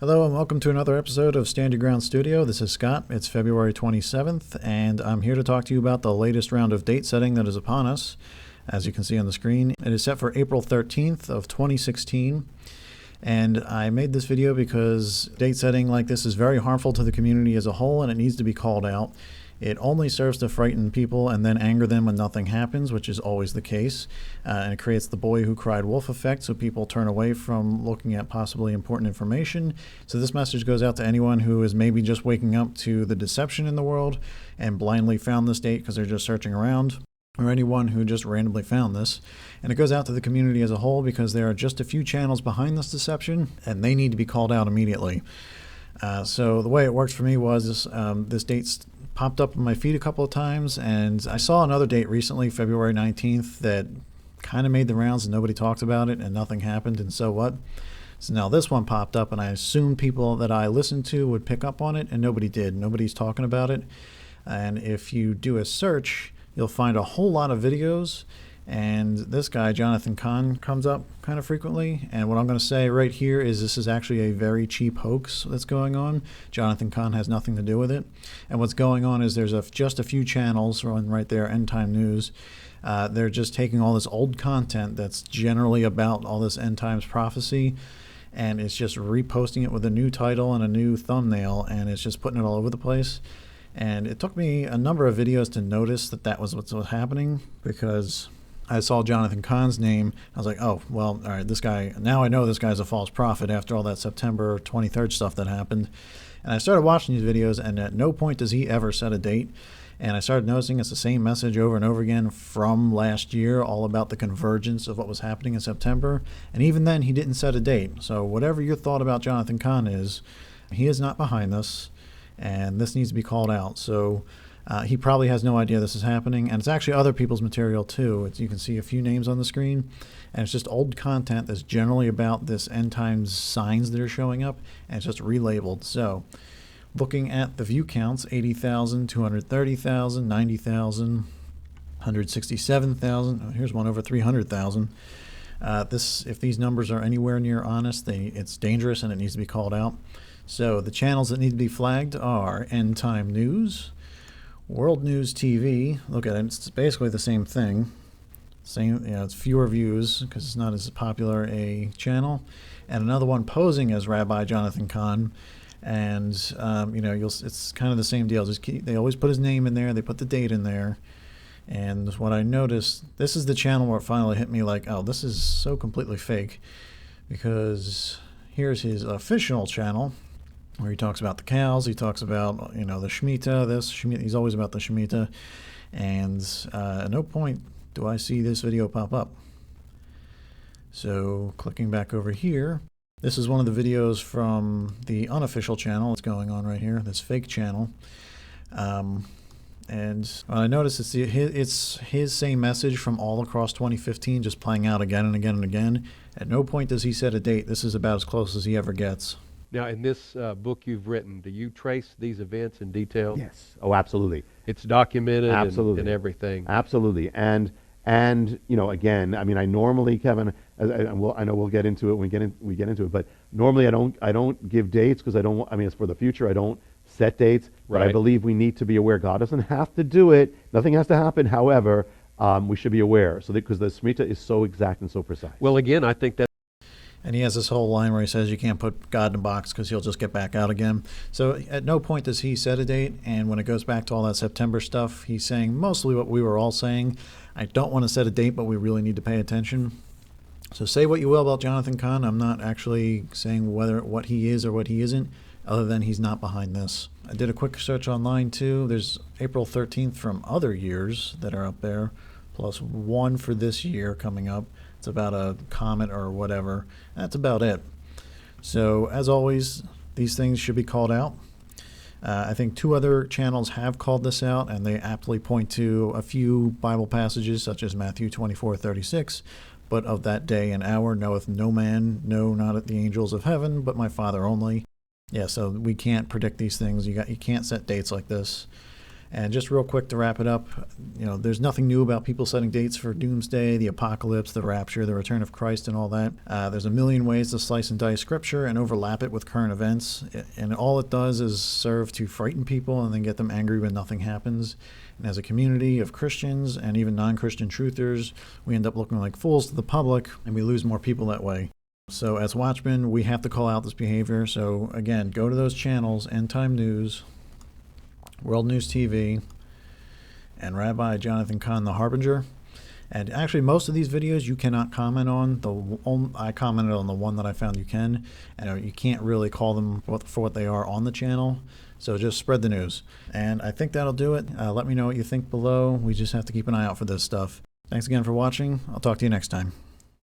Hello and welcome to another episode of Stand Your Ground Studio. This is Scott. It's February 27th, and I'm here to talk to you about the latest round of date setting that is upon us. As you can see on the screen, it is set for April 13th of 2016. And I made this video because date setting like this is very harmful to the community as a whole, and it needs to be called out. It only serves to frighten people and then anger them when nothing happens, which is always the case. And it creates the boy who cried wolf effect, so people turn away from looking at possibly important information. So this message goes out to anyone who is maybe just waking up to the deception in the world and blindly found this date because they're just searching around, or anyone who just randomly found this. And it goes out to the community as a whole because there are just a few channels behind this deception, and they need to be called out immediately. So the way it works for me was this date popped up on my feed a couple of times, and I saw another date recently, February 19th, that kind of made the rounds and nobody talked about it and nothing happened, and so what? So now this one popped up, and I assumed people that I listened to would pick up on it, and nobody did. Nobody's talking about it. And if you do a search, you'll find a whole lot of videos, and this guy, Jonathan Cahn, comes up kind of frequently. And what I'm going to say right here is this is actually a very cheap hoax that's going on. Jonathan Cahn has nothing to do with it. And what's going on is there's just a few channels right there, End Time News. They're just taking all this old content that's generally about all this end times prophecy, and it's just reposting it with a new title and a new thumbnail, and it's just putting it all over the place. And it took me a number of videos to notice that was what was happening, because I saw Jonathan Cahn's name. I was like, oh, well, all right, this guy, now I know this guy's a false prophet after all that September 23rd stuff that happened. And I started watching these videos, and at no point does he ever set a date. And I started noticing it's the same message over and over again from last year, all about the convergence of what was happening in September. And even then, he didn't set a date. So whatever your thought about Jonathan Cahn is, he is not behind this, and this needs to be called out. So he probably has no idea this is happening, and it's actually other people's material too. You can see a few names on the screen, and it's just old content that's generally about this end times signs that are showing up, and it's just relabeled. So looking at the view counts, 80,000, 230,000, 90,000, 167,000. Oh, here's one over 300,000. If these numbers are anywhere near honest, it's dangerous and it needs to be called out. So the channels that need to be flagged are End Time News, World News TV. Look at it, it's basically the same thing. It's fewer views because it's not as popular a channel. And another one posing as Rabbi Jonathan Cahn. And it's kind of the same deal. They always put his name in there, they put the date in there. And what I noticed, this is the channel where it finally hit me like, oh, this is so completely fake. Because here's his official channel, where he talks about the cows, he talks about, the Shemitah, he's always about the Shemitah, and at no point do I see this video pop up. So clicking back over here, this is one of the videos from the unofficial channel that's going on right here, this fake channel. And what I noticed it's his same message from all across 2015, just playing out again and again and again. At no point does he set a date. This is about as close as he ever gets. Now, in this book you've written, do you trace these events in detail? Yes. Oh, absolutely. It's documented Absolutely. And everything. Absolutely. And again, I mean, I normally, Kevin, I know we'll get into it when we get into it, but normally I don't give dates because it's for the future. I don't set dates, but I believe we need to be aware. God doesn't have to do it. Nothing has to happen. However, we should be aware because the Shemitah is so exact and so precise. Well, again, I think that. And he has this whole line where he says you can't put God in a box because he'll just get back out again. So at no point does he set a date. And when it goes back to all that September stuff, he's saying mostly what we were all saying. I don't want to set a date, but we really need to pay attention. So say what you will about Jonathan Cahn. I'm not actually saying what he is or what he isn't, other than he's not behind this. I did a quick search online too. There's April 13th from other years that are up there, plus one for this year coming up. It's about a comet or whatever. That's about it. So as always, these things should be called out. I think two other channels have called this out, and they aptly point to a few Bible passages, such as Matthew 24:36. But of that day and hour knoweth no man, no, not at the angels of heaven, but my Father only. Yeah, so we can't predict these things. You can't set dates like this. And just real quick to wrap it up, there's nothing new about people setting dates for doomsday, the apocalypse, the rapture, the return of Christ, and all that. There's a million ways to slice and dice scripture and overlap it with current events. And all it does is serve to frighten people and then get them angry when nothing happens. And as a community of Christians and even non-Christian truthers, we end up looking like fools to the public, and we lose more people that way. So as watchmen, we have to call out this behavior. So again, go to those channels, End Time News, World News TV, and Rabbi Jonathan Cahn, the Harbinger. And actually, most of these videos you cannot comment on. I commented on the one that I found you can. And you can't really call them for what they are on the channel. So just spread the news. And I think that'll do it. Let me know what you think below. We just have to keep an eye out for this stuff. Thanks again for watching. I'll talk to you next time.